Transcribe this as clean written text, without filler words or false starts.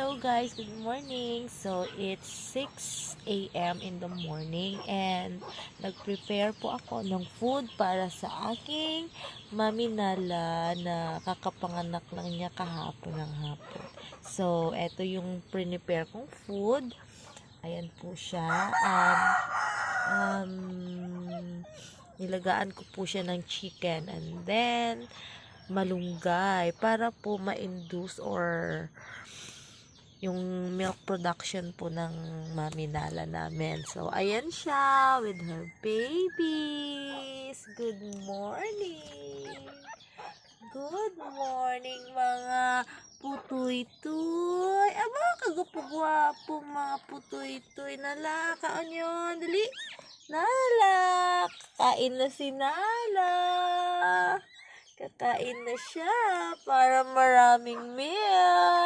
Hello guys, good morning. So it's 6 a.m. in the morning and nag-prepare po ako ng food para sa aking mami Nala na kakapanganak lang niya kahapon ng hapon. So eto yung prepare kong food. Ayan po siya. Nilagaan ko po siya ng chicken and then malunggay para po ma-induce or yung milk production po ng mami Nala namin. So, ayan siya with her babies. Good morning! Good morning mga putoy-toy. Aba, kagwapo mga putoy-toy. Nala, kaon yun. Dali. Nala, kain na si Nala. Kakain na siya para maraming milk.